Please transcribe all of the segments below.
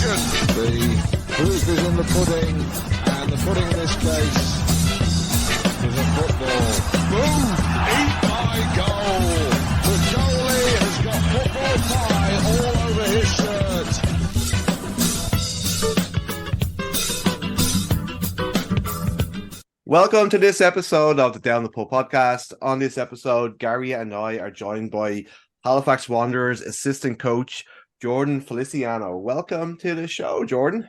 The proof is in the pudding, and the pudding in this case is a football. Boom! Eat my goal! The goalie has got football pie all over his shirt. Welcome to this episode of the Down the Pub podcast. On this episode, Gary and I are joined by Halifax Wanderers assistant coach Jorden Feliciano. Welcome to the show, Jorden.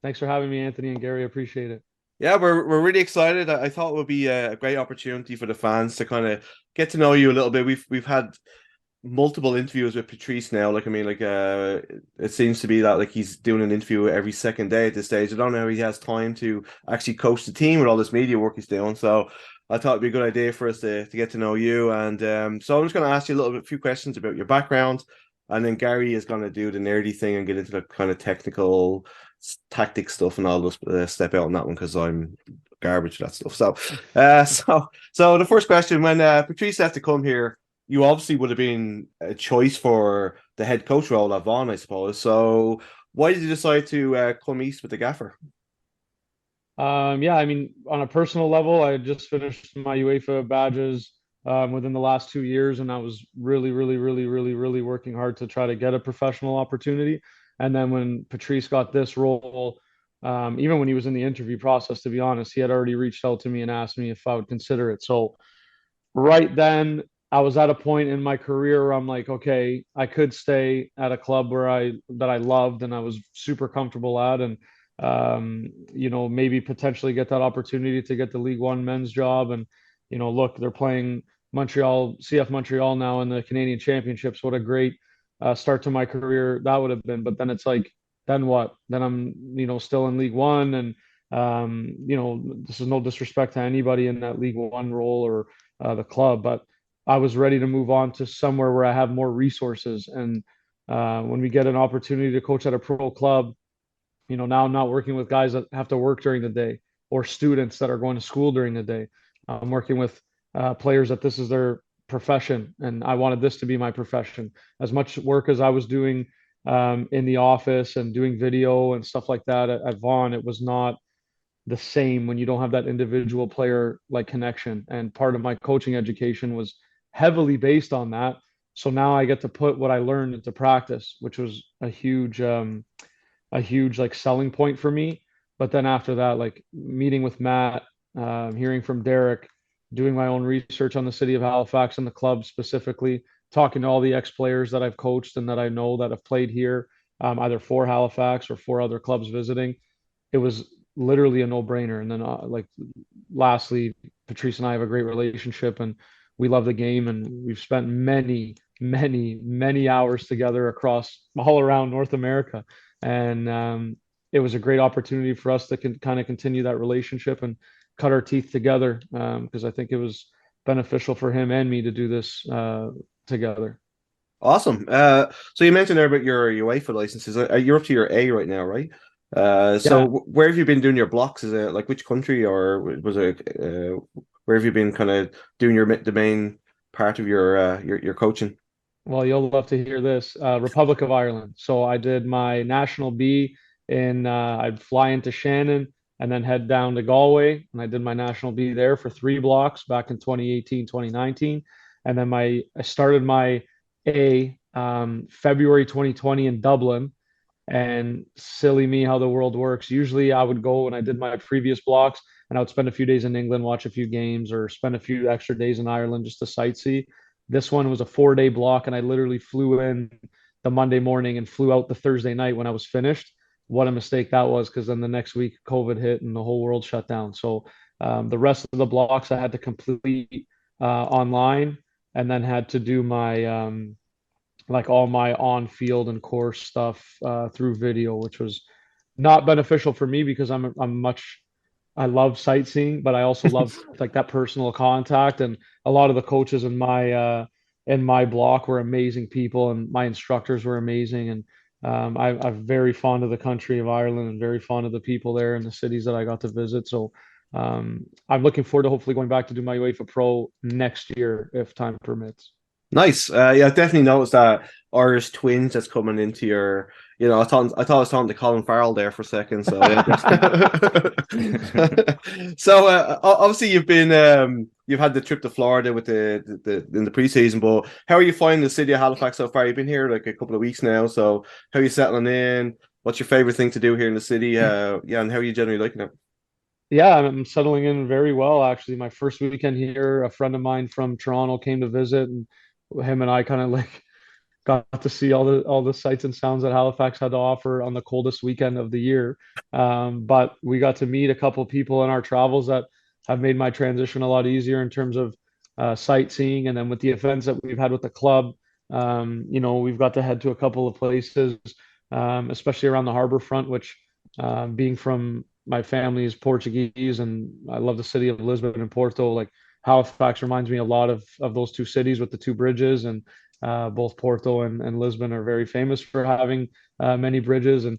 Thanks for having me, Anthony and Gary. Appreciate it. Yeah, we're really excited. I thought it would be a great opportunity for the fans to kind of get to know you a little bit. We've had multiple interviews with Patrice now. It seems to be that he's doing an interview every second day at this stage. I don't know how he has time to actually coach the team with all this media work he's doing. So I thought it'd be a good idea for us to get to know you. And so I'm just going to ask you a few questions about your background. And then Gary is going to do the nerdy thing and get into the kind of technical tactic stuff, and I'll just step out on that one because I'm garbage at that stuff. So the first question: when Patrice had to come here, you obviously would have been a choice for the head coach role at Vaughan, I suppose. So why did you decide to come east with the gaffer? Yeah, I mean, on a personal level, I just finished my UEFA badges within the last 2 years, and I was really working hard to try to get a professional opportunity. And then when Patrice got this role, even when he was in the interview process, to be honest, he had already reached out to me and asked me if I would consider it. So right then, I was at a point in my career where I'm like, okay, I could stay at a club that I loved and I was super comfortable at, and maybe potentially get that opportunity to get the League One men's job. And look, they're playing CF Montreal now in the Canadian Championships. What a great start to my career that would have been. But then it's like, then what? Then I'm still in League One, and this is no disrespect to anybody in that League One role or the club, but I was ready to move on to somewhere where I have more resources. And when we get an opportunity to coach at a pro club, now I'm not working with guys that have to work during the day or students that are going to school during the day. I'm working with players that this is their profession, and I wanted this to be my profession. As much work as I was doing in the office and doing video and stuff like that at Vaughan, it was not the same when you don't have that individual player connection. And part of my coaching education was heavily based on that. So now I get to put what I learned into practice, which was a huge selling point for me. But then after that, meeting with Matt, hearing from Derek, doing my own research on the city of Halifax and the club specifically, talking to all the ex-players that I've coached and that I know that have played here, either for Halifax or for other clubs visiting, it was literally a no-brainer. And then lastly, Patrice and I have a great relationship, and we love the game, and we've spent many hours together across all around North America. And it was a great opportunity for us to kind of continue that relationship and cut our teeth together, because I think it was beneficial for him and me to do this together. Awesome. So you mentioned there about your UEFA licenses. You're up to your A right now, right? So where have you been doing your blocks? Is it which country, or was it where have you been kind of doing the main part of your coaching? Well, you'll love to hear this. Republic of Ireland. So I did my National B I'd fly into Shannon and then head down to Galway. And I did my National B there for 3 blocks back in 2018, 2019. And then I started my A February 2020 in Dublin. And silly me how the world works. Usually I would go when I did my previous blocks, and I would spend a few days in England, watch a few games, or spend a few extra days in Ireland just to sightsee. This one was a 4-day block, and I literally flew in the Monday morning and flew out the Thursday night when I was finished. What a mistake that was, because then the next week COVID hit and the whole world shut down. So the rest of the blocks I had to complete online, and then had to do my all my on-field and course stuff through video, which was not beneficial for me because I'm much I love sightseeing, but I also love like that personal contact. And a lot of the coaches in my block were amazing people, and my instructors were amazing. And I'm very fond of the country of Ireland and very fond of the people there and the cities that I got to visit. So I'm looking forward to hopefully going back to do my UEFA Pro next year if time permits. Nice. Yeah, I definitely noticed that Irish twins that's coming into your. I thought I was talking to Colin Farrell there for a second. So yeah. So obviously you've had the trip to Florida with the in the preseason, but how are you finding the city of Halifax so far? You've been here like a couple of weeks now, so how are you settling in? What's your favorite thing to do here in the city? Yeah, and how are you generally liking it? Yeah, I'm settling in very well, actually. My first weekend here, a friend of mine from Toronto came to visit, and him and I kind of like got to see all the sights and sounds that Halifax had to offer on the coldest weekend of the year. But we got to meet a couple of people in our travels that have made my transition a lot easier in terms of sightseeing. And then with the events that we've had with the club, we've got to head to a couple of places, especially around the harbor front, which being from my family is Portuguese, and I love the city of Lisbon and Porto. Like Halifax reminds me a lot of those two cities with the two bridges, and both Porto and Lisbon are very famous for having many bridges. And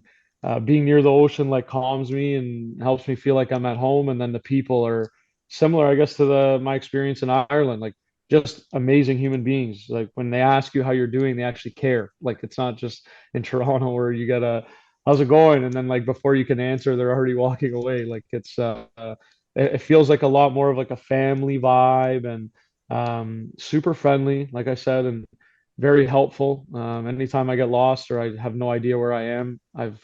being near the ocean like calms me and helps me feel like I'm at home. And then the people are similar, I guess, to my experience in Ireland. Like just amazing human beings. Like when they ask you how you're doing, they actually care. Like it's not just in Toronto where you get a how's it going, and then like before you can answer, they're already walking away. Like it feels like a lot more of like a family vibe, and super friendly, like I said, and very helpful. Anytime I get lost or I have no idea where I am, I've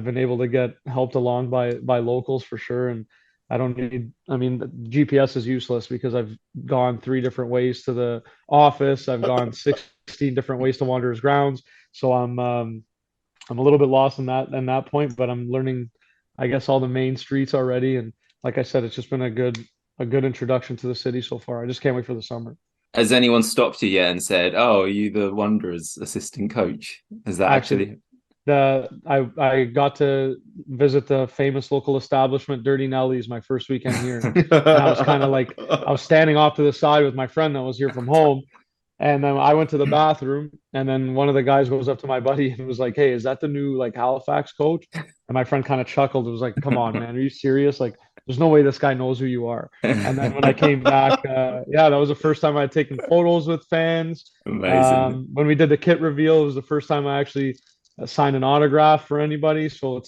been able to get helped along by locals for sure. And I don't need, I mean, the GPS is useless because I've gone 3 different ways to the office. I've gone 16 different ways to Wanderers Grounds. So I'm a little bit lost in that point, but I'm learning, I guess, all the main streets already. And like I said, it's just been a good introduction to the city so far. I just can't wait for the summer. Has anyone stopped you yet and said, "Oh, are you the Wanderers assistant coach?" Has that Actually, actually? I got to visit the famous local establishment, Dirty Nelly's, my first weekend here, and I was kind of like I was standing off to the side with my friend that was here from home, and then I went to the bathroom, and then one of the guys goes up to my buddy and was like, "Hey, is that the new like Halifax coach?" And my friend kind of chuckled. It was like, "Come on, man, are you serious? Like, there's no way this guy knows who you are." And then when I came back, yeah, that was the first time I had taken photos with fans. Amazing. When we did the kit reveal, it was the first time I actually signed an autograph for anybody. So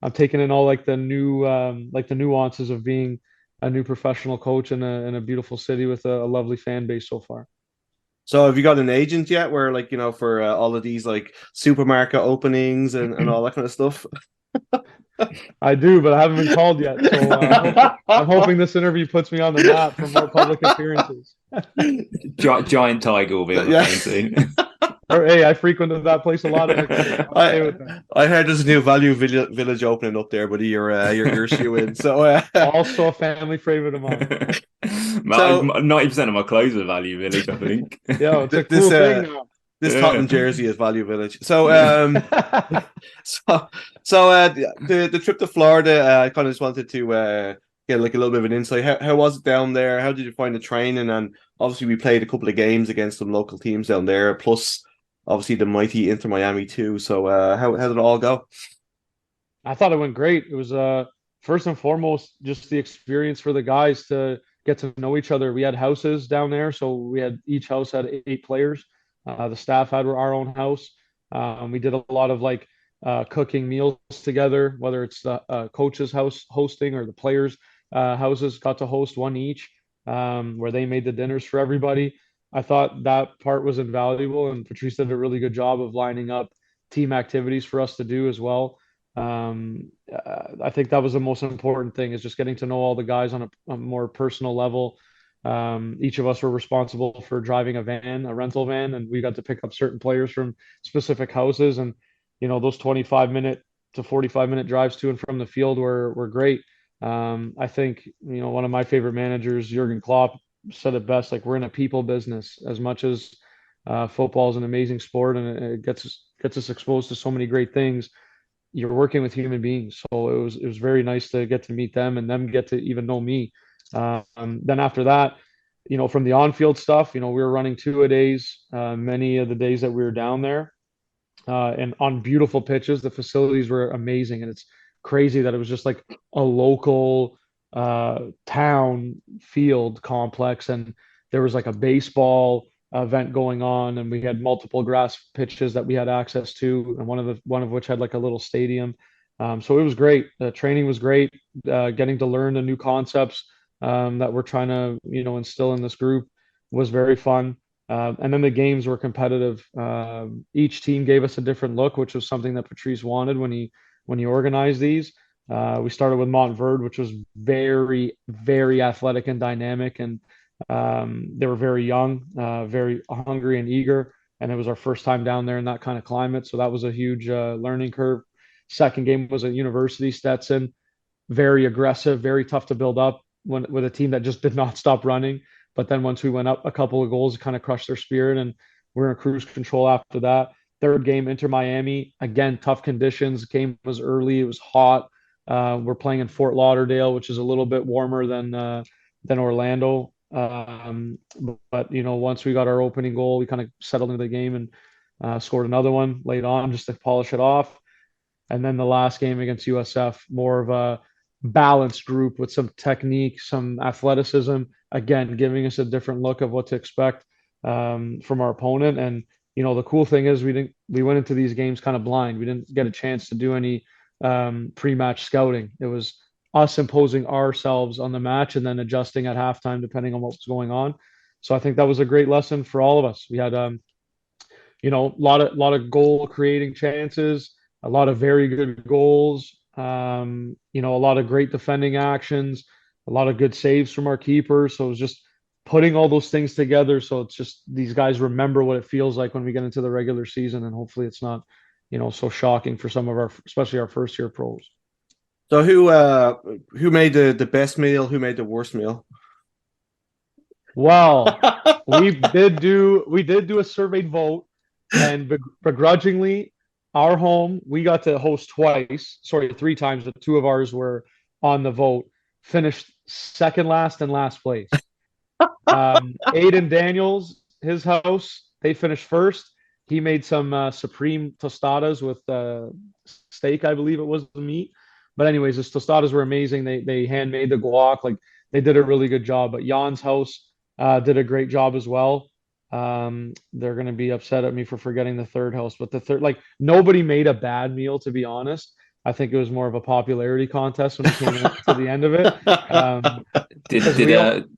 I'm taking in all like the nuances of being a new professional coach in a beautiful city with a lovely fan base so far. So have you got an agent yet? Where like for all of these like supermarket openings and all that kind of stuff? I do, but I haven't been called yet. So I'm hoping this interview puts me on the map for more public appearances. Giant tiger will be on the Yeah. plane soon. Or hey, I frequented that place a lot as a kid. I'm okay with that. I heard there's a new value village opening up there, but you're shoe in. So Also a family favorite of mine. So 90% of my clothes are Value Village, I think. Yeah, it's a this cool thing now. this Yeah. Tottenham jersey is value village. So so the trip to Florida, I kind of just wanted to get like a little bit of an insight. How was it down there? How did you find the training? And obviously we played a couple of games against some local teams down there, plus obviously the mighty Inter Miami too. So how did it all go? I thought it went great. It was first and foremost just the experience for the guys to get to know each other. We had houses down there, so we had each house had 8 players. The staff had our own house. We did a lot of like cooking meals together, whether it's the coach's house hosting or the players' houses got to host one each, where they made the dinners for everybody. I thought that part was invaluable, and Patrice did a really good job of lining up team activities for us to do as well. I think that was the most important thing is just getting to know all the guys on a more personal level. Each of us were responsible for driving a rental van, and we got to pick up certain players from specific houses. And those 25-minute to 45-minute drives to and from the field were great. I think one of my favorite managers, Jurgen Klopp, said it best. Like we're in a people business as much as football is an amazing sport, and it gets us exposed to so many great things. you're working with human beings. So it was very nice to get to meet them and them get to even know me. Then after that, from the on-field stuff, we were running two-a-days many of the days that we were down there, and on beautiful pitches. The facilities were amazing, and it's crazy that it was just like a local town field complex, and there was like a baseball event going on, and we had multiple grass pitches that we had access to, and one of which had like a little stadium. So it was great. The training was great. Getting to learn the new concepts that we're trying to instill in this group was very fun. And then the games were competitive. Each team gave us a different look, which was something that Patrice wanted when he organized these. We started with Montverde, which was very, very athletic and dynamic, and they were very young, very hungry and eager. And it was our first time down there in that kind of climate, so that was a huge learning curve. Second game was at University Stetson, very aggressive, very tough to build up with a team that just did not stop running. But then once we went up a couple of goals, it kind of crushed their spirit, and we're in cruise control after that. Third game, Inter Miami, again, tough conditions. Game was early, it was hot. We're playing in Fort Lauderdale, which is a little bit warmer than Orlando. But once we got our opening goal, we kind of settled into the game and scored another one late on just to polish it off. And then the last game against USF, more of a balanced group with some technique, some athleticism, again, giving us a different look of what to expect from our opponent. And, the cool thing is we went into these games kind of blind. We didn't get a chance to do any pre-match scouting. It was us imposing ourselves on the match and then adjusting at halftime, depending on what was going on. So I think that was a great lesson for all of us. We had, a lot of goal creating chances, a lot of very good goals, a lot of great defending actions, a lot of good saves from our keeper. So it was just putting all those things together. So it's just these guys remember what it feels like when we get into the regular season, and hopefully it's not, so shocking for some of especially our first year pros. So who made the best meal? Who made the worst meal? Well, we did do a survey vote, and begrudgingly, our home, we got to host three times. The two of ours were on the vote, finished second last and last place. Aiden Daniels, his house, they finished first. He made some supreme tostadas with steak, I believe it was, the meat. But anyways, his tostadas were amazing. They handmade the guac. Like, they did a really good job. But Jan's house did a great job as well. They're going to be upset at me for forgetting the third house. But the third, like, nobody made a bad meal, to be honest. I think it was more of a popularity contest when it came to the end of it.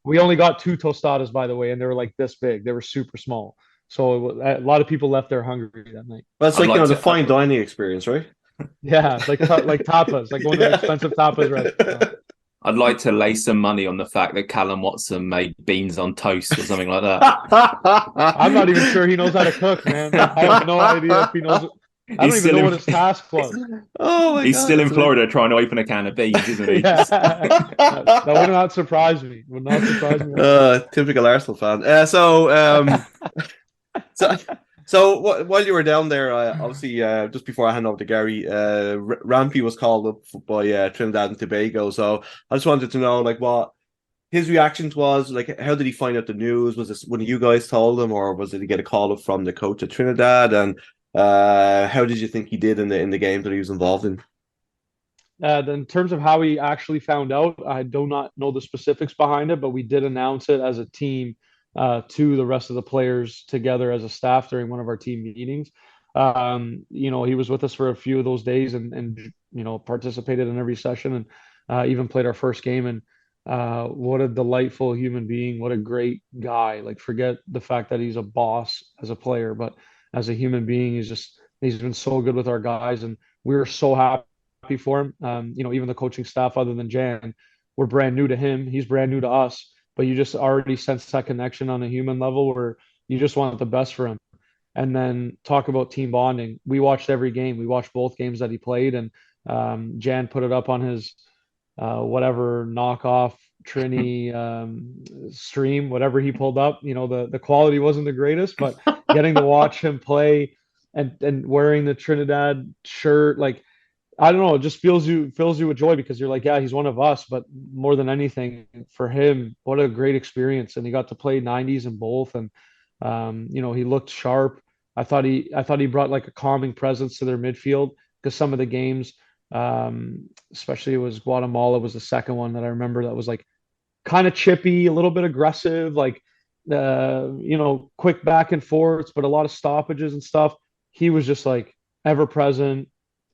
We only got two tostadas, by the way, and they were like this big. They were super small. So a lot of people left there hungry that night. Well, it's like the fine dining experience, right? Yeah, like tapas, like one of the expensive tapas restaurants. I'd like to lay some money on the fact that Callum Watson made beans on toast or something like that. I'm not even sure he knows how to cook, man. I have no idea if he knows. I don't even know what his task was. Oh my He's God, still in Florida trying to open a can of beans, isn't he? Yeah. That would not surprise me. Would not surprise me. Typical Arsenal fan. So while you were down there, obviously, just before I hand over to Gary, Rampy was called up by Trinidad and Tobago. So I just wanted to know, like, what his reaction was. Like, how did he find out the news? Was this when you guys told him, or was it he get a call up from the coach at Trinidad? And how did you think he did in the game that he was involved in? In terms of how he actually found out, I do not know the specifics behind it, but we did announce it as a team to the rest of the players together as a staff during one of our team meetings. He was with us for a few of those days and participated in every session and even played our first game. And what a delightful human being. What a great guy. Like, forget the fact that he's a boss as a player, but as a human being, he's been so good with our guys, and we're so happy for him. Even the coaching staff, other than Jan, we're brand new to him. He's brand new to us, but you just already sense that connection on a human level where you just want the best for him. And then talk about team bonding. We watched every game. We watched both games that he played, and Jan put it up on his whatever knockoff Trini stream, whatever he pulled up. The quality wasn't the greatest, but getting to watch him play and wearing the Trinidad shirt, like, I don't know, it just fills you with joy because you're like, yeah, he's one of us, but more than anything, for him, what a great experience. And he got to play 90s in both, and he looked sharp. I thought he brought like a calming presence to their midfield because some of the games, especially it was Guatemala was the second one that I remember that was like kind of chippy, a little bit aggressive, like quick back and forths, but a lot of stoppages and stuff. He was just like ever present,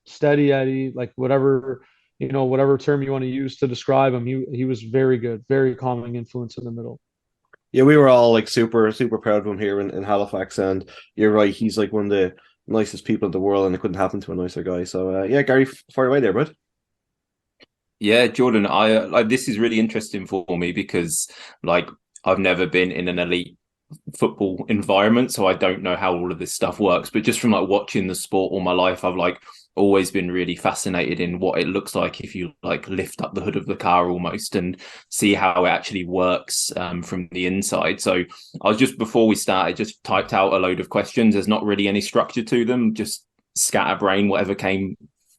steady Eddie, like whatever term you want to use to describe him. He was very good, very calming influence in the middle. Yeah, we were all like super, super proud of him here in Halifax, and you're right, he's like one of the nicest people in the world, and it couldn't happen to a nicer guy. So yeah, Gary, far away there, bud. Yeah, Jordan, I like this is really interesting for me because like I've never been in an elite football environment, so I don't know how all of this stuff works. But just from like watching the sport all my life, I've like always been really fascinated in what it looks like if you like lift up the hood of the car almost and see how it actually works from the inside. So I was just before we started, just typed out a load of questions. There's not really any structure to them, just scatterbrain, whatever came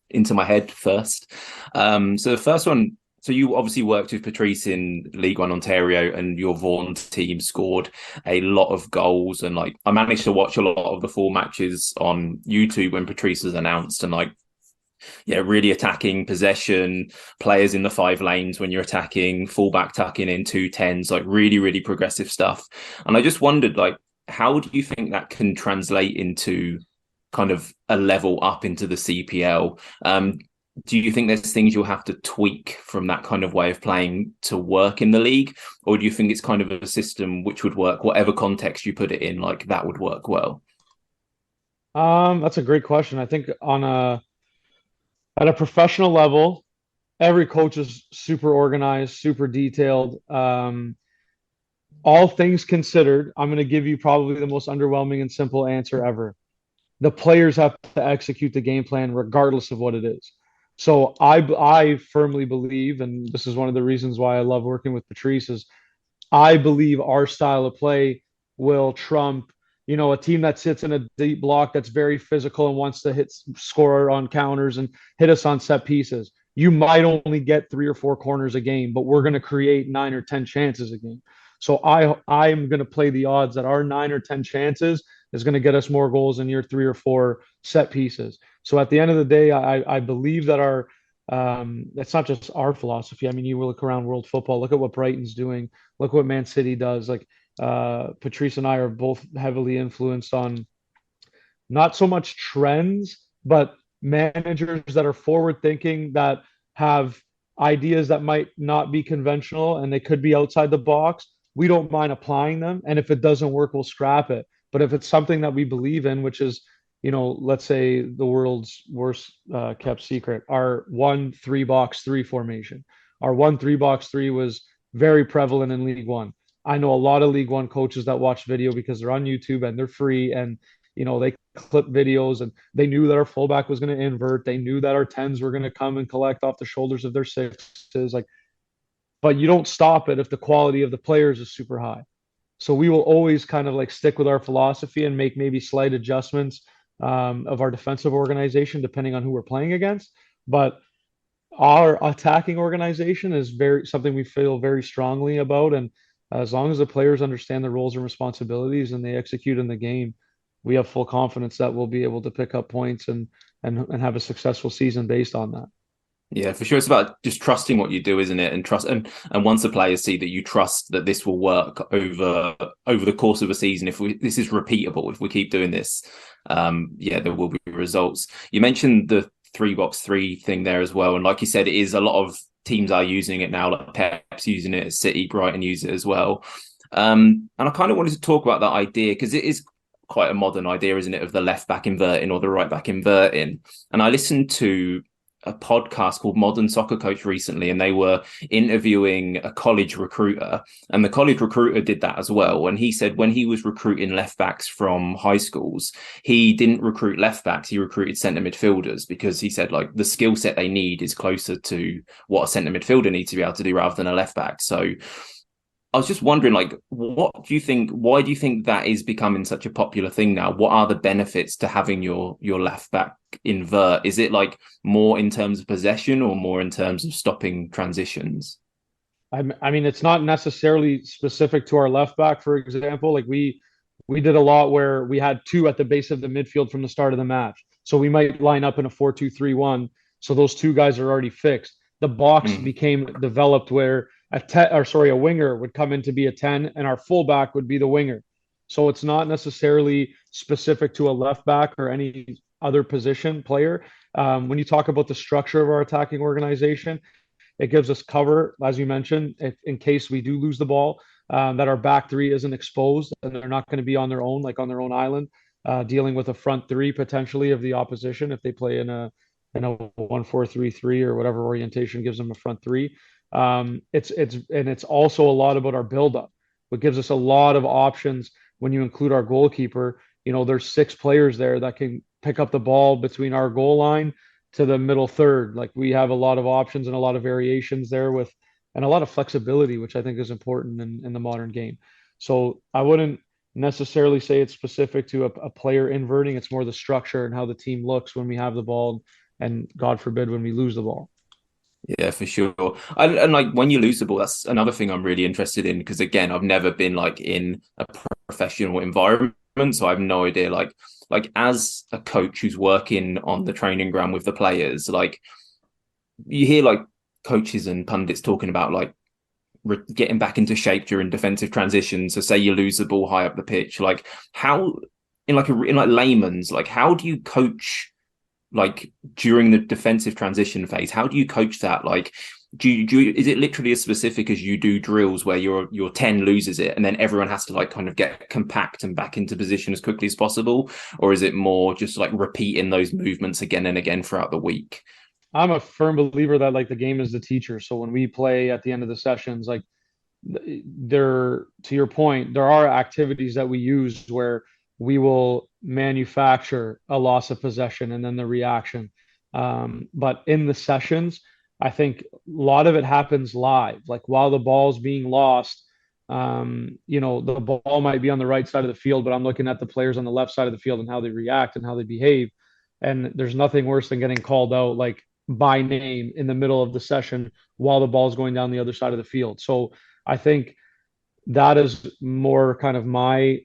into my head first. So the first one, so you obviously worked with Patrice in League One Ontario, and your Vaughan team scored a lot of goals. And like I managed to watch a lot of the full matches on YouTube when Patrice was announced, and like really attacking possession, players in the 5 lanes when you're attacking, fullback tucking in 2 10s, like really, really progressive stuff. And I just wondered, like, how do you think that can translate into kind of a level up into the CPL? Do you think there's things you'll have to tweak from that kind of way of playing to work in the league? Or do you think it's kind of a system which would work, whatever context you put it in, like that would work well? That's a great question. I think at a professional level, every coach is super organized, super detailed. All things considered, I'm going to give you probably the most underwhelming and simple answer ever. The players have to execute the game plan regardless of what it is. So I firmly believe, and this is one of the reasons why I love working with Patrice, is I believe our style of play will trump, a team that sits in a deep block that's very physical and wants to score on counters and hit us on set pieces. You might only get 3 or 4 corners a game, but we're going to create 9 or 10 chances a game. So I'm going to play the odds that our 9 or 10 chances is going to get us more goals than your 3 or 4 set pieces. So at the end of the day, I believe that it's not just our philosophy. I mean, you look around world football, look at what Brighton's doing, look what Man City does. Like Patrice and I are both heavily influenced on not so much trends, but managers that are forward thinking, that have ideas that might not be conventional and they could be outside the box. We don't mind applying them. And if it doesn't work, we'll scrap it. But if it's something that we believe in, which is, let's say the world's worst kept secret, our 1-3-box-3 formation. Our 1-3-box-3 was very prevalent in League One. I know a lot of League One coaches that watch video because they're on YouTube and they're free, and they clip videos, and they knew that our fullback was going to invert. They knew that our 10s were going to come and collect off the shoulders of their 6s. Like, but you don't stop it if the quality of the players is super high. So we will always kind of like stick with our philosophy and make maybe slight adjustments of our defensive organization depending on who we're playing against. But our attacking organization is something we feel very strongly about. And as long as the players understand their roles and responsibilities and they execute in the game, we have full confidence that we'll be able to pick up points and have a successful season based on that. Yeah, for sure. It's about just trusting what you do, isn't it? And trust, and once the players see that you trust that this will work over the course of a season, this is repeatable, if we keep doing this, there will be results. You mentioned the 3-box-3 thing there as well, and like you said, it is a lot of teams are using it now. Like Pep's using it, City, Brighton use it as well. And I kind of wanted to talk about that idea because it is quite a modern idea, isn't it, of the left back inverting or the right back inverting. And I listened to a podcast called Modern Soccer Coach recently, and they were interviewing a college recruiter, and the college recruiter did that as well. And he said when he was recruiting left backs from high schools, he didn't recruit left backs, he recruited centre midfielders, because he said like the skill set they need is closer to what a centre midfielder needs to be able to do rather than a left back. So I was just wondering, like, what do you think? Why do you think that is becoming such a popular thing now? What are the benefits to having your left back invert? Is it like more in terms of possession or more in terms of stopping transitions? I mean, it's not necessarily specific to our left back, for example. Like we did a lot where we had two at the base of the midfield from the start of the match. So we might line up in a 4-2-3-1. So those two guys are already fixed. The box Mm. became developed where a winger would come in to be a 10 and our fullback would be the winger. So it's not necessarily specific to a left back or any other position player. When you talk about the structure of our attacking organization, it gives us cover, as you mentioned, if, in case we do lose the ball, that our back three isn't exposed and they're not going to be on their own, like on their own island, dealing with a front three potentially of the opposition if they play in a 1-4-3-3 or whatever orientation gives them a front three. It's also a lot about our buildup. What gives us a lot of options when you include our goalkeeper. You know, there's 6 players there that can pick up the ball between our goal line to the middle third. Like we have a lot of options and a lot of variations there with and a lot of flexibility, which I think is important in the modern game. So I wouldn't necessarily say it's specific to a player inverting. It's more the structure and how the team looks when we have the ball, and God forbid when we lose the ball. Yeah, for sure. And like when you lose the ball, that's another thing I'm really interested in because again, I've never been like in a professional environment, so I have no idea. Like as a coach who's working on the training ground with the players, like you hear like coaches and pundits talking about like getting back into shape during defensive transitions. So say you lose the ball high up the pitch, like how in like layman's, like how do you coach like during the defensive transition phase? How do you coach that? Like, do you is it literally as specific as you do drills where your 10 loses it and then everyone has to like kind of get compact and back into position as quickly as possible? Or is it more just like repeating those movements again and again throughout the week? I'm a firm believer that like the game is the teacher. So when we play at the end of the sessions, like there, to your point, there are activities that we use where we will manufacture a loss of possession and then the reaction. But in the sessions, I think a lot of it happens live. Like while the ball's being lost, the ball might be on the right side of the field, but I'm looking at the players on the left side of the field and how they react and how they behave. And there's nothing worse than getting called out like by name in the middle of the session while the ball's going down the other side of the field. So I think that is more kind of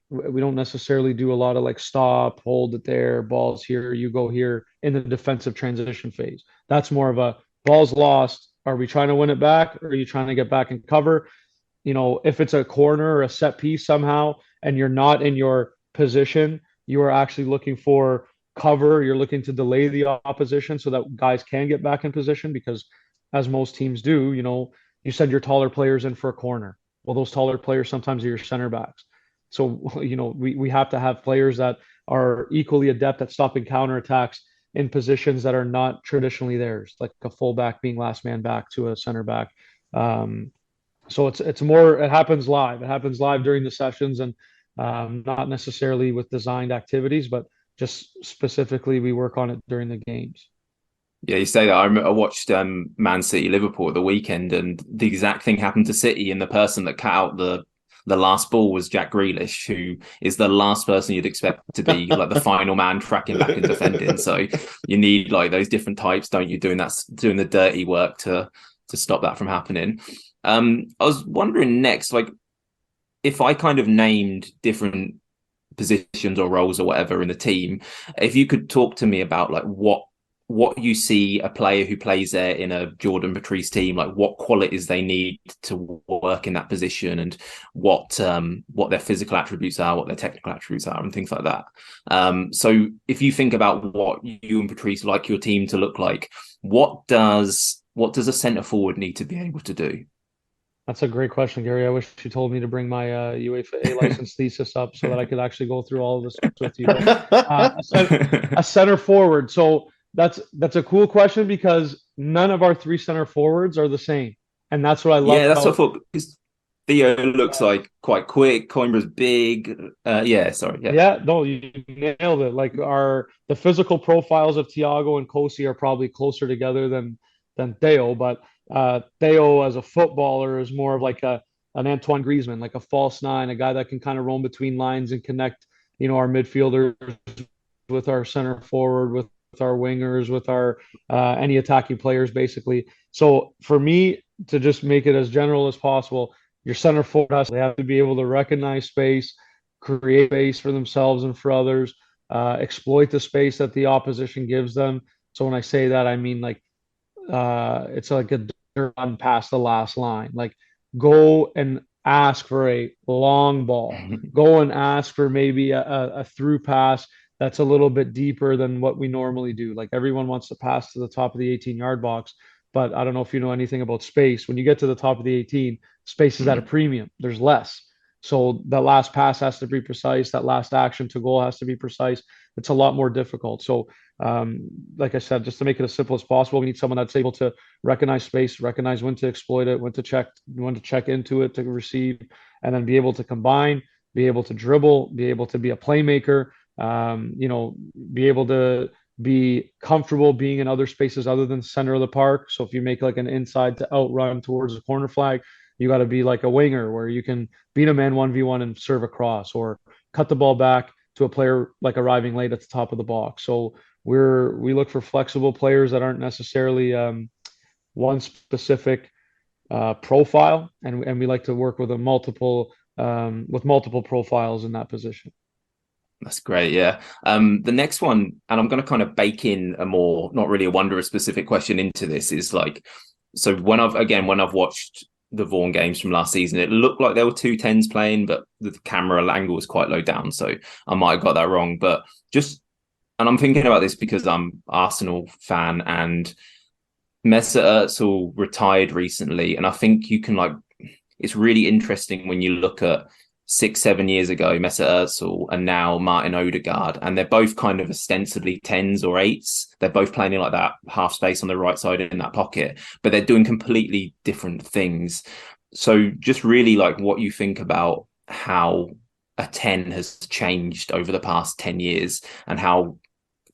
we don't necessarily do a lot of like stop, hold it there, balls here, you go here in the defensive transition phase. That's more of a ball's lost. Are we trying to win it back or are you trying to get back and cover? If it's a corner or a set piece somehow and you're not in your position, you are actually looking for cover. You're looking to delay the opposition so that guys can get back in position because, as most teams do, you send your taller players in for a corner. Well, those taller players sometimes are your center backs. So, we have to have players that are equally adept at stopping counterattacks in positions that are not traditionally theirs, like a fullback being last man back to a center back. So it's more, it happens live. It happens live during the sessions and not necessarily with designed activities, but just specifically we work on it during the games. Yeah, you say that. I watched Man City Liverpool at the weekend, and the exact thing happened to City. And the person that cut out the last ball was Jack Grealish, who is the last person you'd expect to be like the final man tracking back and defending. So you need like those different types, don't you, doing the dirty work to stop that from happening. I was wondering next, like if I kind of named different positions or roles or whatever in the team, if you could talk to me about like what you see a player who plays there in a Jorden Patrice team, like what qualities they need to work in that position and what their physical attributes are, what their technical attributes are and things like that. So if you think about what you and Patrice like your team to look like, what does a centre forward need to be able to do? That's a great question, Gary. I wish you told me to bring my UEFA A license thesis up so that I could actually go through all of this with you. But a center forward. So that's a cool question because none of our 3 center forwards are the same, and that's what I love. Yeah, that's what I thought. Because Theo looks like quite quick. Coimbra's big. Yeah, no, you nailed it. Like the physical profiles of Thiago and Kosi are probably closer together than Theo, but Theo as a footballer is more of like a an Antoine Griezmann, like a false nine, a guy that can kind of roam between lines and connect, our midfielders with our center forward, with our wingers, with our any attacking players, basically. So for me, to just make it as general as possible, your center forward they have to be able to recognize space, create space for themselves and for others, exploit the space that the opposition gives them. So when I say that, I mean like it's like a run past the last line. Like go and ask for a long ball. Go and ask for maybe a through pass that's a little bit deeper than what we normally do. Like everyone wants to pass to the top of the 18-yard box, but I don't know if you know anything about space. When you get to the top of the 18, space is at a premium. There's less. So that last pass has to be precise. That last action to goal has to be precise. It's a lot more difficult. So, like I said, just to make it as simple as possible, we need someone that's able to recognize space, recognize when to exploit it, when to check into it to receive, and then be able to combine, be able to dribble, be able to be a playmaker, be able to be comfortable being in other spaces other than the center of the park. So if you make like an inside to outrun towards the corner flag, you got to be like a winger where you can beat a man 1v1 and serve across, or cut the ball back to a player like arriving late at the top of the box. So we look for flexible players that aren't necessarily one specific profile, and we like to work with multiple profiles in that position. That's great. Yeah. The next one, and I'm going to kind of bake in a more, not really a Wanderer specific question into this, is like, so when I've watched the Vaughan games from last season, it looked like there were two 10s playing, but the camera angle was quite low down. So I might have got that wrong, and I'm thinking about this because I'm Arsenal fan, and Mesut Ozil retired recently. And I think you can it's really interesting when you look at 6-7 years ago, Mesut Ozil, and now Martin Odegaard, and they're both kind of ostensibly 10s or 8s. They're both playing in like that half space on the right side in that pocket, but they're doing completely different things. So just really like what you think about how a 10 has changed over the past 10 years, and how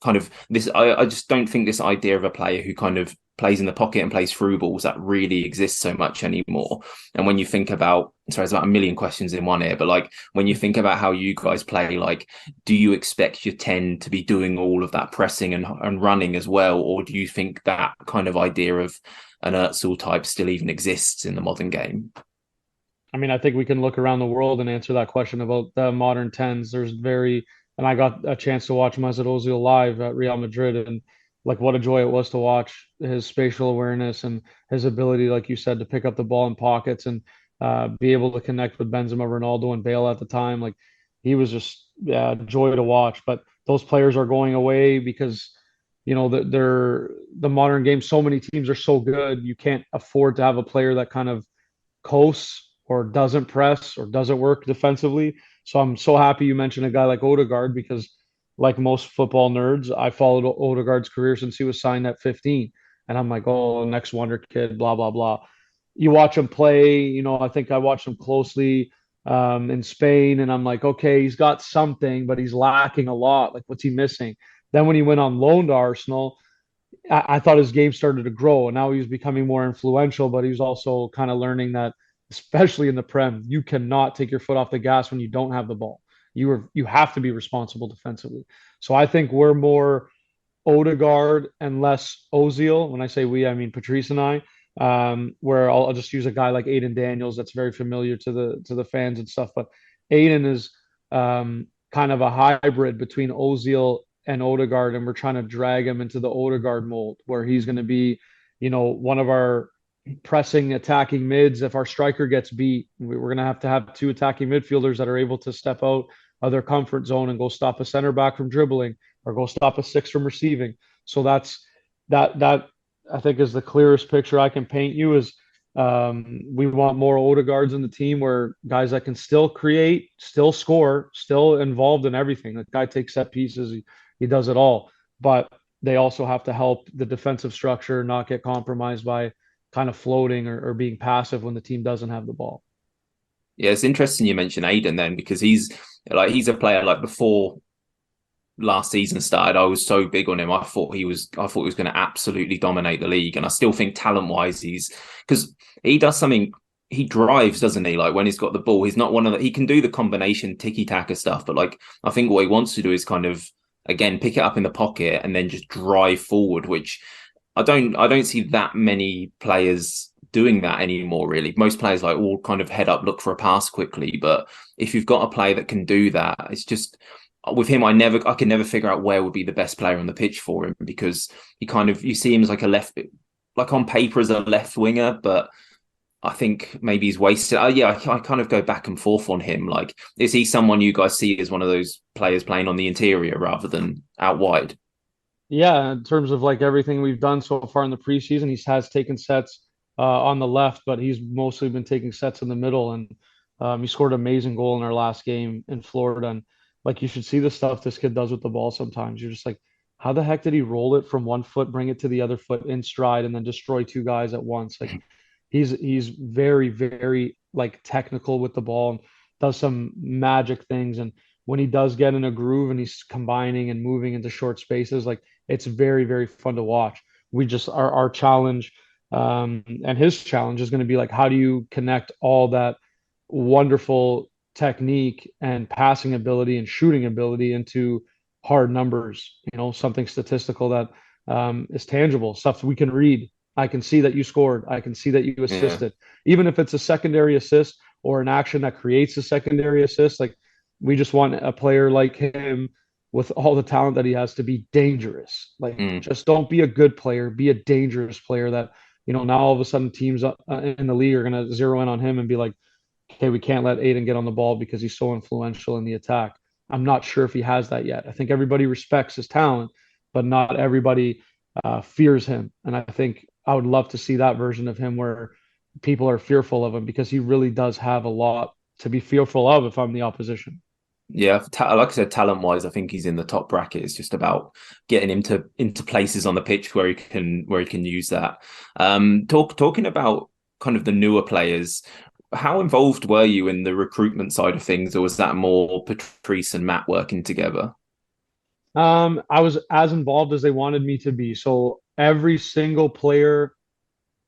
kind of this, I just don't think this idea of a player who kind of plays in the pocket and plays through balls that really exists so much anymore. And when you think about, sorry, there's about a million questions in one here, but like when you think about how you guys play, like, do you expect your 10 to be doing all of that pressing and running as well? Or do you think that kind of idea of an Özil type still even exists in the modern game? I mean, I think we can look around the world and answer that question about the modern 10s. And I got a chance to watch Mesut Ozil live at Real Madrid, and like what a joy it was to watch his spatial awareness and his ability, like you said, to pick up the ball in pockets and be able to connect with Benzema, Ronaldo, and Bale at the time. Like he was just a joy to watch. But those players are going away because they're the modern game. So many teams are so good, you can't afford to have a player that kind of coasts or doesn't press or doesn't work defensively. So I'm so happy you mentioned a guy like Odegaard, because like most football nerds, I followed Odegaard's career since he was signed at 15. And I'm like, oh, next wonder kid, blah, blah, blah. You watch him play, I think I watched him closely in Spain, and I'm like, okay, he's got something, but he's lacking a lot. Like, what's he missing? Then when he went on loan to Arsenal, I thought his game started to grow, and now he was becoming more influential, but he was also kind of learning that, especially in the Prem, you cannot take your foot off the gas when you don't have the ball. You have to be responsible defensively. So I think we're more Odegaard and less Ozil. When I say we, I mean Patrice and I. Where I'll just use a guy like Aiden Daniels that's very familiar to the fans and stuff. But Aiden is kind of a hybrid between Ozil and Odegaard, and we're trying to drag him into the Odegaard mold, where he's going to be, one of our pressing attacking mids. If our striker gets beat, we're going to have two attacking midfielders that are able to step out of their comfort zone and go stop a center back from dribbling, or go stop a six from receiving. So that I think is the clearest picture I can paint you. Is we want more Odegaards in the team, where guys that can still create, still score, still involved in everything. The guy takes set pieces, he does it all, but they also have to help the defensive structure not get compromised by kind of floating or being passive when the team doesn't have the ball. Yeah, it's interesting you mentioned Aiden then, because he's a player like before last season started, I was so big on him. I thought he was going to absolutely dominate the league, and I still think talent wise because he does something he drives, doesn't he? Like when he's got the ball, he's not one of the, he can do the combination tiki-taka stuff, but like I think what he wants to do is kind of again pick it up in the pocket and then just drive forward, which I don't see that many players doing that anymore, really. Most players like all kind of head up, look for a pass quickly. But if you've got a player that can do that, it's just with him, I can never figure out where would be the best player on the pitch for him because you see him as like a left, like on paper as a left winger, but I think maybe he's wasted. Yeah, I kind of go back and forth on him. Like, is he someone you guys see as one of those players playing on the interior rather than out wide? Yeah, in terms of like everything we've done so far in the preseason, he has taken sets on the left, but he's mostly been taking sets in the middle. And he scored an amazing goal in our last game in Florida. And like you should see the stuff this kid does with the ball sometimes. You're just like, how the heck did he roll it from one foot, bring it to the other foot in stride, and then destroy two guys at once? Like he's very, very like technical with the ball and does some magic things. And when he does get in a groove and he's combining and moving into short spaces, like it's very, very fun to watch. We just our challenge and his challenge is going to be like, how do you connect all that wonderful technique and passing ability and shooting ability into hard numbers, something statistical that is tangible, stuff we can read. I can see that you scored. I can see that you Yeah. assisted. Even if it's a secondary assist or an action that creates a secondary assist, like we just want a player like him with all the talent that he has to be dangerous. Like, Mm. just don't be a good player, be a dangerous player that, now all of a sudden teams in the league are going to zero in on him and be like, okay, we can't let Aiden get on the ball because he's so influential in the attack. I'm not sure if he has that yet. I think everybody respects his talent, but not everybody fears him. And I think I would love to see that version of him where people are fearful of him because he really does have a lot to be fearful of if I'm the opposition. Yeah, like I said, talent-wise, I think he's in the top bracket. It's just about getting him into places on the pitch where he can use that. Talking about kind of the newer players, how involved were you in the recruitment side of things, or was that more Patrice and Matt working together? I was as involved as they wanted me to be. So every single player,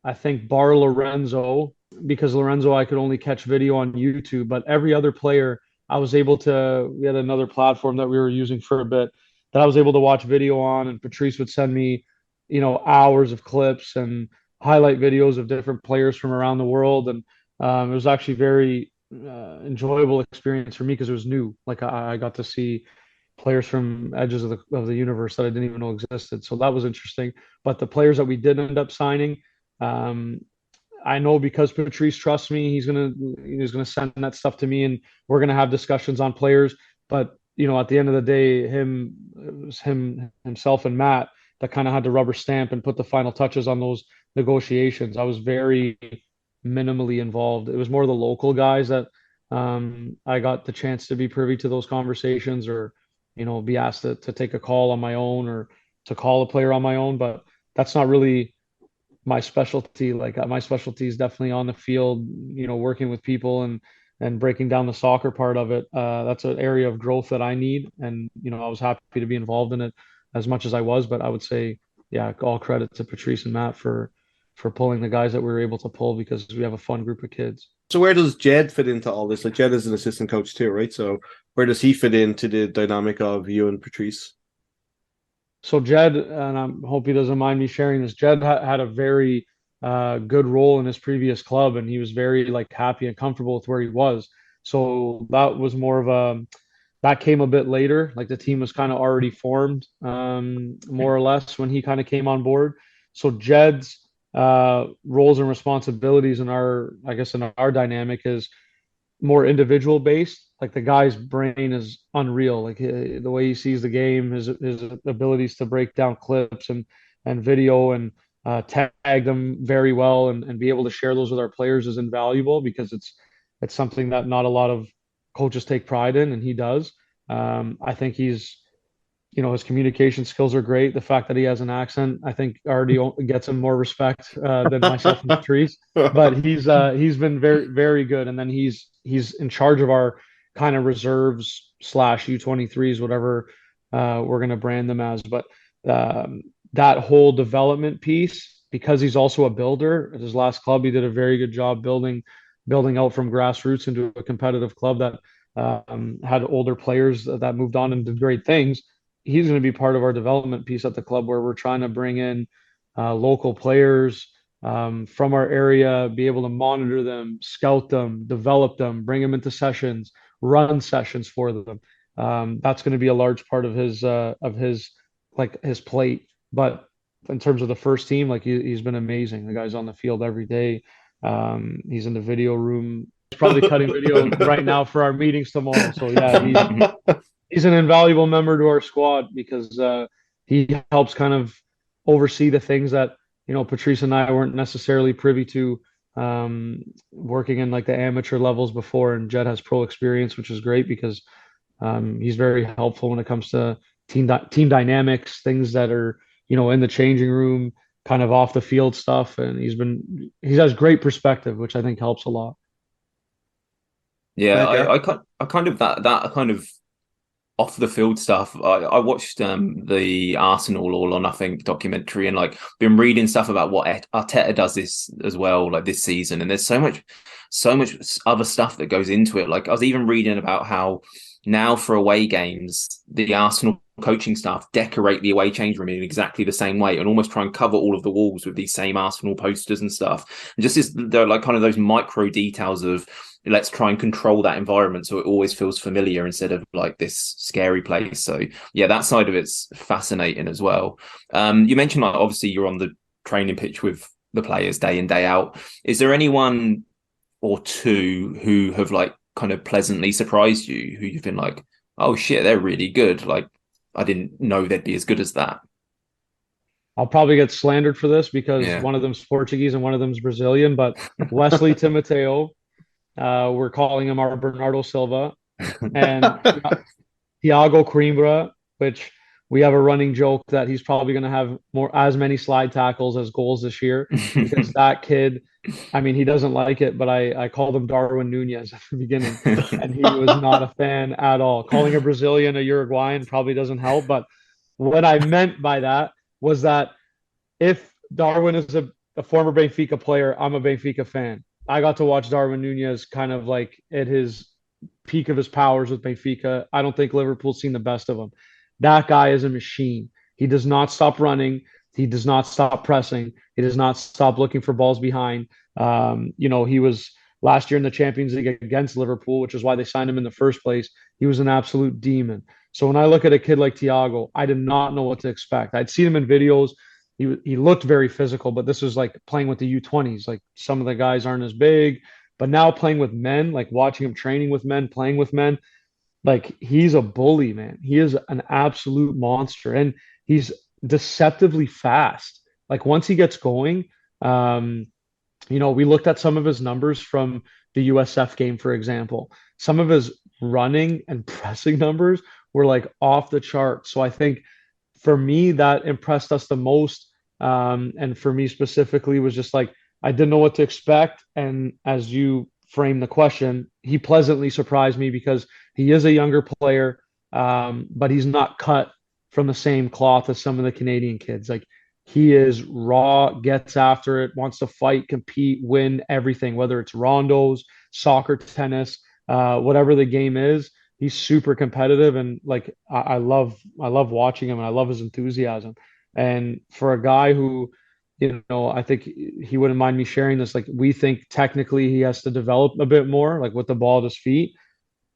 I think, bar Lorenzo, because Lorenzo I could only catch video on YouTube, but every other player I was able to. We had another platform that we were using for a bit that I was able to watch video on, and Patrice would send me, hours of clips and highlight videos of different players from around the world, and it was actually very enjoyable experience for me because it was new. Like I got to see players from edges of the universe that I didn't even know existed. So that was interesting. But the players that we did end up signing, um, I know because Patrice trusts me, he's gonna send that stuff to me, and we're gonna have discussions on players. But at the end of the day, it was him himself and Matt that kind of had to rubber stamp and put the final touches on those negotiations. I was very minimally involved. It was more the local guys that I got the chance to be privy to those conversations or be asked to take a call on my own or to call a player on my own. But that's not really my specialty. Like my specialty is definitely on the field, working with people and breaking down the soccer part of it. That's an area of growth that I need. And, I was happy to be involved in it as much as I was, but I would say, yeah, all credit to Patrice and Matt for pulling the guys that we were able to pull because we have a fun group of kids. So where does Jed fit into all this? Like Jed is an assistant coach too, right? So where does he fit into the dynamic of you and Patrice? So Jed, and I hope he doesn't mind me sharing this. Jed had a very good role in his previous club, and he was very like happy and comfortable with where he was. So that was more of a that came a bit later. Like the team was kind of already formed, more or less, when he kind of came on board. So Jed's roles and responsibilities in I guess, in our dynamic is more individual based. Like the guy's brain is unreal. Like the way he sees the game, his abilities to break down clips and video and tag them very well and be able to share those with our players is invaluable because it's something that not a lot of coaches take pride in, and he does. I think his communication skills are great. The fact that he has an accent, I think, already gets him more respect than myself and Patrice. But he's been very, very good. And then he's in charge of our kind of reserves slash U23s, whatever we're going to brand them as. But that whole development piece, because he's also a builder at his last club, he did a very good job building building out from grassroots into a competitive club that had older players that moved on and did great things. He's going to be part of our development piece at the club where we're trying to bring in local players from our area, be able to monitor them, scout them, develop them, bring them into sessions, run sessions for them. That's going to be a large part of his like his plate. But in terms of the first team, like he's been amazing. The guy's on the field every day. He's in the video room. He's probably cutting video right now for our meetings tomorrow. So yeah, he's an invaluable member to our squad because he helps kind of oversee the things that Patrice and I weren't necessarily privy to, working in like the amateur levels before. And Jed has pro experience, which is great because he's very helpful when it comes to team dynamics, things that are in the changing room, kind of off the field stuff. And he has great perspective, which I think helps a lot. Yeah, I kind of that kind of off the field stuff. I watched the Arsenal All or Nothing documentary and like been reading stuff about what Arteta does this as well, like this season. And there's so much other stuff that goes into it. Like I was even reading about how now for away games, the Arsenal coaching staff decorate the away change room in exactly the same way and almost try and cover all of the walls with these same Arsenal posters and stuff. And they're like kind of those micro details of let's try and control that environment so it always feels familiar instead of like this scary place. So yeah, that side of it's fascinating as well. You mentioned like obviously you're on the training pitch with the players day in, day out. Is there anyone or two who have like kind of pleasantly surprised you, who you've been like, oh shit, they're really good? Like I didn't know they'd be as good as that. I'll probably get slandered for this because one of them's Portuguese and one of them's Brazilian, but Wesley Timoteo, we're calling him our Bernardo Silva, and Thiago Coimbra, which we have a running joke that he's probably going to have as many slide tackles as goals this year because that kid, I mean, he doesn't like it, but I called him Darwin Nunez at the beginning, and he was not a fan at all. Calling a Brazilian a Uruguayan probably doesn't help, but what I meant by that was that if Darwin is a former Benfica player, I'm a Benfica fan. I got to watch Darwin Nunez kind of like at his peak of his powers with Benfica. I don't think Liverpool's seen the best of him. That guy is a machine. He does not stop running. He does not stop pressing. He does not stop looking for balls behind. He was last year in the Champions League against Liverpool, which is why they signed him in the first place. He was an absolute demon. So when I look at a kid like Thiago, I did not know what to expect. I'd seen him in videos. He looked very physical, but this was like playing with the U20s. Like some of the guys aren't as big, but now playing with men, like watching him training with men, playing with men, like he's a bully, man. He is an absolute monster, and he's deceptively fast. Like once he gets going, we looked at some of his numbers from the USF game, for example. Some of his running and pressing numbers were like off the chart. So I think for me, that impressed us the most. And for me specifically was just like, I didn't know what to expect. And as you frame the question, he pleasantly surprised me because he is a younger player, but he's not cut from the same cloth as some of the Canadian kids. Like he is raw, gets after it, wants to fight, compete, win everything, whether it's rondos, soccer, tennis, whatever the game is. He's super competitive, and like I love watching him, and I love his enthusiasm. And for a guy who, I think he wouldn't mind me sharing this. Like we think technically he has to develop a bit more, like with the ball at his feet.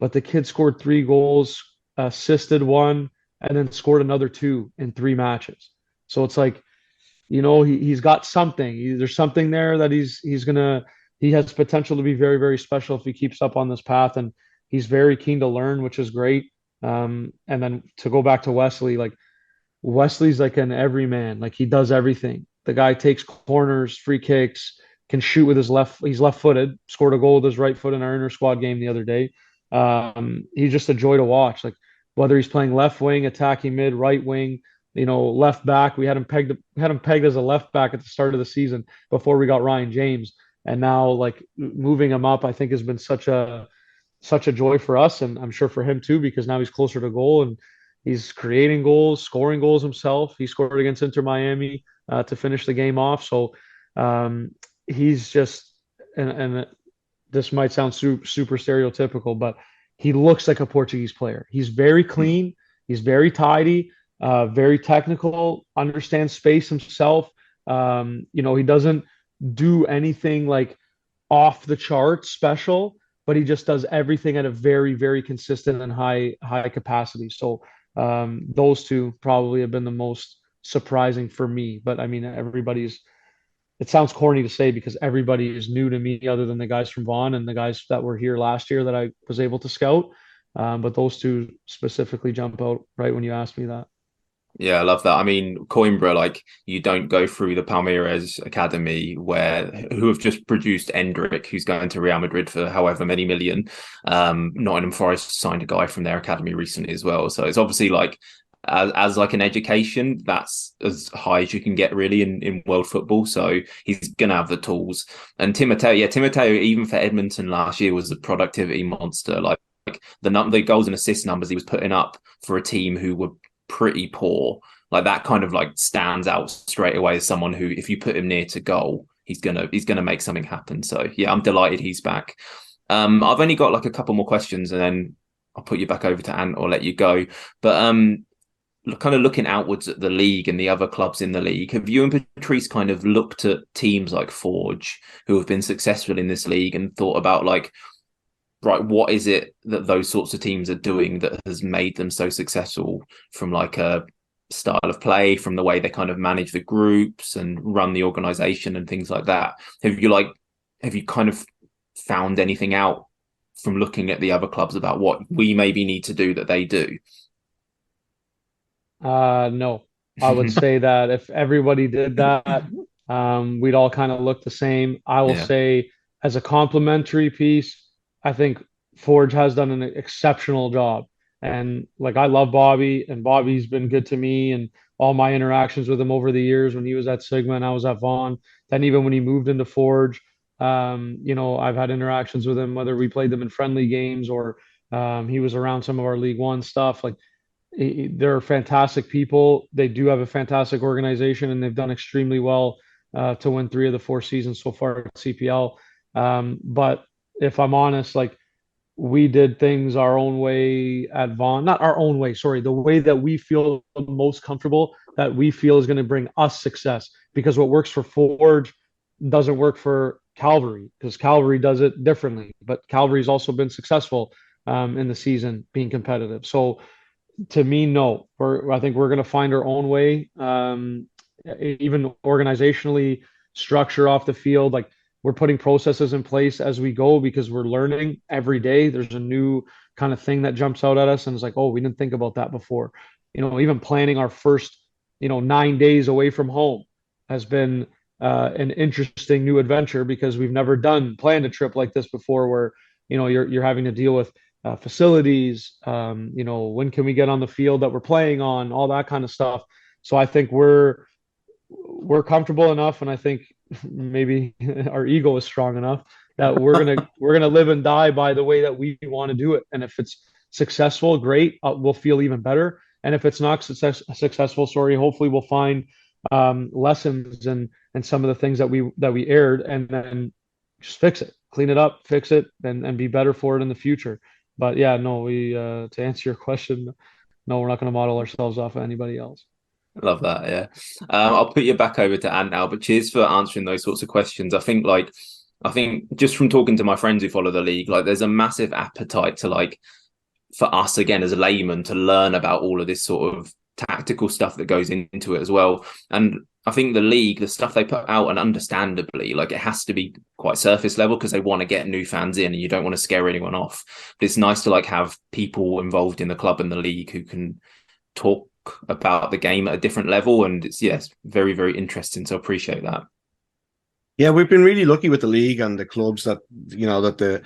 But the kid scored 3 goals, assisted 1, and then scored another 2 in 3 matches. So it's like, he's got something. There's something there that he has potential to be very, very special if he keeps up on this path. And he's very keen to learn, which is great. And then to go back to Wesley, like Wesley's like an everyman. Like he does everything. The guy takes corners, free kicks, can shoot with his left. He's left-footed. Scored a goal with his right foot in our inter squad game the other day. He's just a joy to watch. Like whether he's playing left wing, attacking mid, right wing, left back. We had him pegged as a left back at the start of the season before we got Ryan James, and now like moving him up, I think has been such a joy for us, and I'm sure for him too, because now he's closer to goal and he's creating goals, scoring goals himself. He scored against Inter Miami to finish the game off. So he's just and this might sound super stereotypical, but he looks like a Portuguese player. He's very clean. He's very tidy, very technical, understands space himself. He doesn't do anything like off the charts special, but he just does everything at a very, very consistent and high capacity. So those two probably have been the most surprising for me. But I mean, it sounds corny to say because everybody is new to me other than the guys from Vaughan and the guys that were here last year that I was able to scout. But those two specifically jump out right when you asked me that. Yeah, I love that. I mean, Coimbra, like you don't go through the Palmeiras academy who have just produced Endrick, who's going to Real Madrid for however many million. Nottingham Forest signed a guy from their academy recently as well. So it's obviously like as like an education, that's as high as you can get really in world football. So he's gonna have the tools. And Timoteo, even for Edmonton last year was a productivity monster. Like the goals and assist numbers he was putting up for a team who were pretty poor, like that kind of like stands out straight away as someone who, if you put him near to goal, he's gonna make something happen. So yeah, I'm delighted he's back. I've only got like a couple more questions and then I'll put you back over to Ant or let you go. But kind of looking outwards at the league and the other clubs in the league, have you and Patrice kind of looked at teams like Forge who have been successful in this league and thought about like, right, what is it that those sorts of teams are doing that has made them so successful, from like a style of play, from the way they kind of manage the groups and run the organization and things like that? Have you kind of found anything out from looking at the other clubs about what we maybe need to do that they do? No, I would say that if everybody did that, we'd all kind of look the same. I will say, as a complimentary piece, I think Forge has done an exceptional job. And like, I love Bobby, and Bobby's been good to me, and all my interactions with him over the years when he was at Sigma and I was at Vaughan. Then even when he moved into Forge, I've had interactions with him, whether we played them in friendly games or he was around some of our League One stuff. Like, they're fantastic people. They do have a fantastic organization, and they've done extremely well to win 3 of the 4 seasons so far at CPL. But if I'm honest, like, we did things our own way at Vaughan, not our own way, sorry, the way that we feel most comfortable, that we feel is going to bring us success. Because what works for Forge doesn't work for Calvary, because Calvary does it differently. But Calvary's also been successful in the season being competitive. So to me, no, I think we're going to find our own way, even organizationally, structure off the field. Like, we're putting processes in place as we go because we're learning every day. There's a new kind of thing that jumps out at us and it's like, oh, we didn't think about that before. Even planning our first, 9 days away from home has been an interesting new adventure because we've never planned a trip like this before, where, you're having to deal with facilities, when can we get on the field that we're playing on, all that kind of stuff. So I think we're comfortable enough, and I think maybe our ego is strong enough that we're gonna live and die by the way that we want to do it. And if it's successful, great, we'll feel even better. And if it's not successful, hopefully we'll find lessons and some of the things that we aired, and then just fix it, clean it up, fix it, and be better for it in the future. But yeah, no, to answer your question, no, we're not going to model ourselves off of anybody else. Love that. Yeah. I'll put you back over to Ant now, but cheers for answering those sorts of questions. I think just from talking to my friends who follow the league, like, there's a massive appetite to, like, for us again as a layman, to learn about all of this sort of tactical stuff that goes into it as well. And I think the league, the stuff they put out, and understandably, like, it has to be quite surface level because they want to get new fans in and you don't want to scare anyone off. But it's nice to, like, have people involved in the club and the league who can talk about the game at a different level, and it's very, very interesting, so appreciate that. Yeah, we've been really lucky with the league and the clubs that that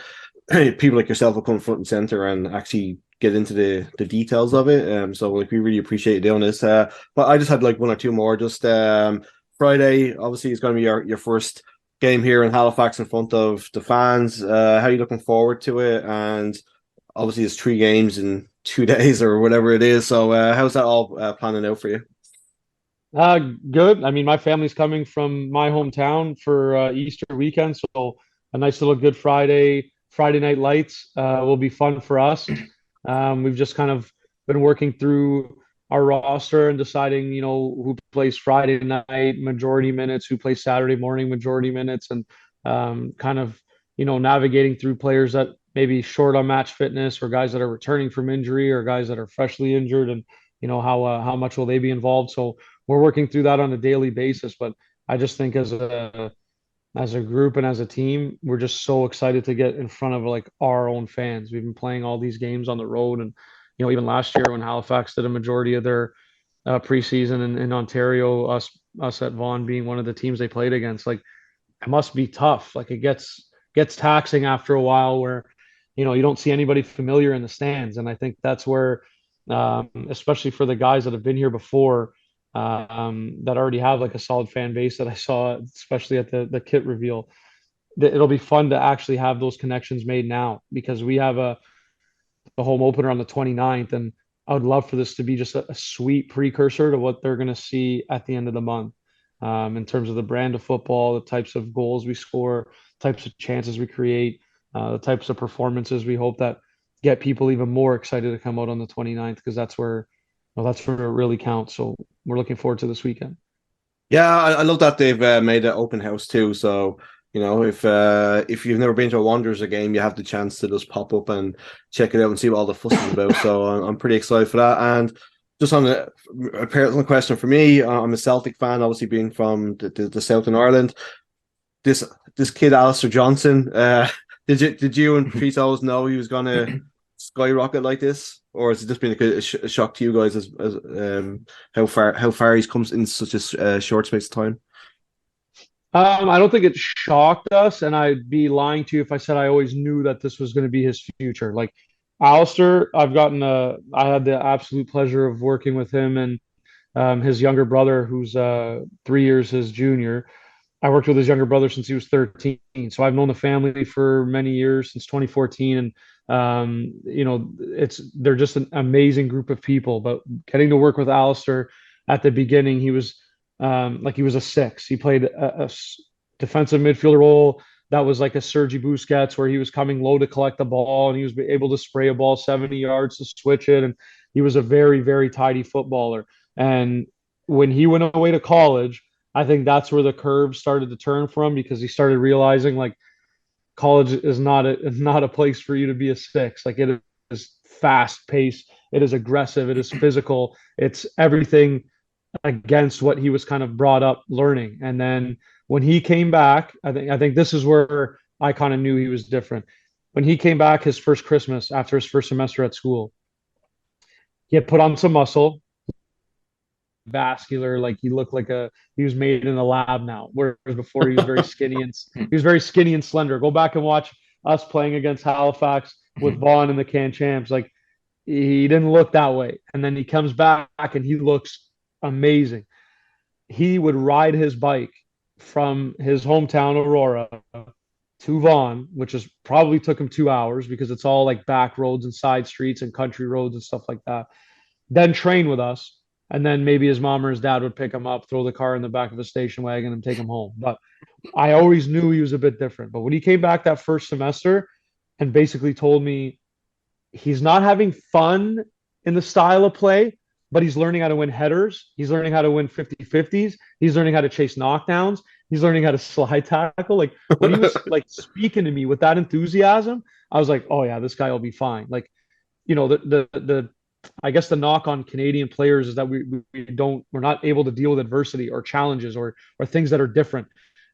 the people like yourself will come front and center and actually get into the details of it. So like, we really appreciate you doing this. But I just had like 1 or 2 more. Just Friday, obviously, it's going to be your first game here in Halifax in front of the fans. How are you looking forward to it? And obviously, it's 3 games in 2 days or whatever it is. So how's that all planning out for you? Good. I mean, my family's coming from my hometown for Easter weekend, so a nice little Good Friday Night Lights will be fun for us. We've just kind of been working through our roster and deciding, who plays Friday night majority minutes, who plays Saturday morning majority minutes, and kind of, navigating through players that may be short on match fitness, or guys that are returning from injury, or guys that are freshly injured, and how much will they be involved. So we're working through that on a daily basis. But I just think as a group and as a team, we're just so excited to get in front of like our own fans. We've been playing all these games on the road, and even last year when Halifax did a majority of their preseason in Ontario, us at Vaughan being one of the teams they played against, like it must be tough. Like it gets taxing after a while, where you don't see anybody familiar in the stands, and I think that's where, especially for the guys that have been here before, that already have like a solid fan base that I saw, especially at the kit reveal. It'll be fun to actually have those connections made now, because we have a home opener on the 29th, and I would love for this to be just a sweet precursor to what they're going to see at the end of the month, in terms of the brand of football, the types of goals we score, types of chances we create, the types of performances we hope that get people even more excited to come out on the 29th, because that's where it really counts. So we're looking forward to this weekend. Yeah, I love that they've made an open house too. So if you've never been to a Wanderers game, you have the chance to just pop up and check it out and see what all the fuss is about. So I'm pretty excited for that. And just on a personal question for me, I'm a Celtic fan, obviously being from the south in Ireland. This kid Alistair Johnson, did you and Pete always know he was going to skyrocket like this, or has it just been a shock to you guys as how far he's come in such a short space of time? I don't think it shocked us, and I'd be lying to you if I said I always knew that this was going to be his future. Like Alistair, I had the absolute pleasure of working with him and his younger brother, who's 3 years his junior. I worked with his younger brother since he was 13. So I've known the family for many years, since 2014. And, they're just an amazing group of people. But getting to work with Alistair at the beginning, he was he was a six. He played a defensive midfielder role that was like a Sergi Busquets, where he was coming low to collect the ball, and he was able to spray a ball 70 yards to switch it. And he was a very, very tidy footballer. And when he went away to college, I think that's where the curve started to turn for him, because he started realizing like college is not a place for you to be a six. Like it is fast paced, it is aggressive, it is physical, it's everything against what he was kind of brought up learning. And then when he came back, I think this is where I kind of knew he was different. When he came back his first Christmas after his first semester at school, he had put on some muscle, vascular, like he looked like he was made in a lab now, whereas before he was very skinny and slender. Go back and watch us playing against Halifax with Vaughan in the Can Champs. Like he didn't look that way. And then he comes back and he looks amazing. He would ride his bike from his hometown Aurora to Vaughan, which is probably took him 2 hours, because it's all like back roads and side streets and country roads and stuff like that. Then train with us. And then maybe his mom or his dad would pick him up, throw the car in the back of a station wagon and take him home. But I always knew he was a bit different. But when he came back that first semester and basically told me he's not having fun in the style of play, but he's learning how to win headers. He's learning how to win 50-50s. He's learning how to chase knockdowns. He's learning how to slide tackle. Like when he was like speaking to me with that enthusiasm, I was like, oh yeah, this guy will be fine. Like, the I guess the knock on Canadian players is that we're not able to deal with adversity or challenges or things that are different.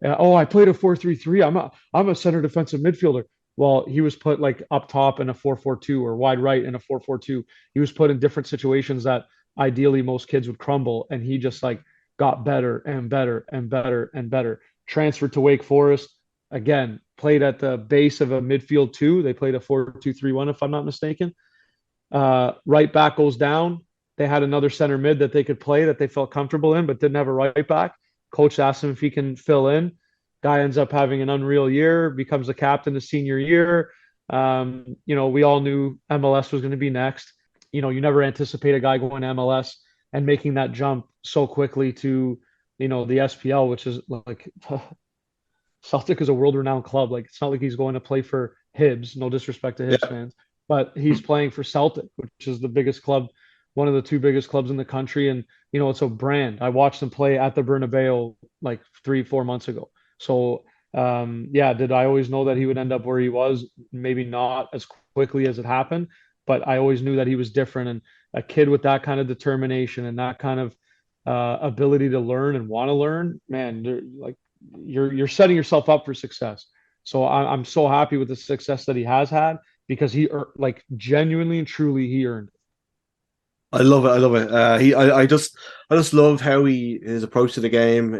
I played a 4-3-3. I'm a center defensive midfielder. Well, he was put like up top in a 4-4-2 or wide right in a 4-4-2. He was put in different situations that ideally most kids would crumble, and he just like got better and better and better and better. Transferred to Wake Forest, again, played at the base of a midfield two. They played a 4-2-3-1, if I'm not mistaken. Right back goes down. They had another center mid that they could play that they felt comfortable in, but didn't have a right back. Coach asked him if he can fill in. Guy ends up having an unreal year, becomes the captain his senior year. We all knew MLS was going to be next. You never anticipate a guy going to MLS and making that jump so quickly to, the SPL, which is like Celtic is a world-renowned club. Like, it's not like he's going to play for Hibs. No disrespect to Hibs fans, but he's playing for Celtic, which is the biggest club, one of the two biggest clubs in the country. And, you know, it's a brand. I watched him play at the Bernabeu like 3-4 months ago. So, yeah, did I always know that he would end up where he was? Maybe not as quickly as it happened, but I always knew that he was different. And a kid with that kind of determination and that kind of ability to learn and want to learn, man, like, you're setting yourself up for success. So I'm so happy with the success that he has had, because like, genuinely and truly, he earned it. I love it. I love it. I just love how his approach to the game.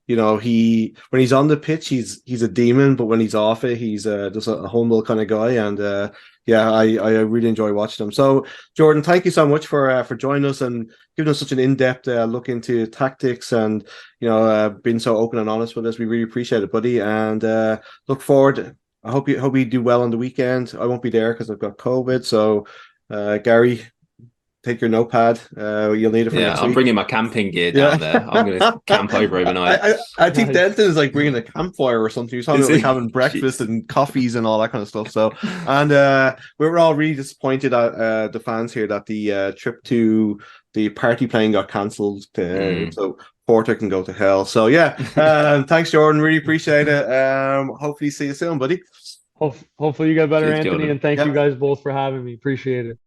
You know, when he's on the pitch, he's a demon, but when he's off it, he's just a humble kind of guy. And yeah, I really enjoy watching him. So, Jorden, thank you so much for joining us and giving us such an in-depth look into tactics, and, you know, being so open and honest with us. We really appreciate it, buddy. And look forward. I hope you do well on the weekend. I won't be there because I've got COVID. So, Gary, take your notepad. You'll need it for next week. I'm bringing my camping gear down there. I'm going to camp over overnight. I think Denton is like bringing a campfire or something. He's talking about like having breakfast and coffees and all that kind of stuff. So, and we were all really disappointed at the fans here that the trip to the party plane got cancelled. So Porter can go to hell. So yeah, thanks, Jorden. Really appreciate it. Hopefully see you soon, buddy. Hopefully you get better, Cheers, Anthony, Jorden. and thank you guys both for having me. Appreciate it.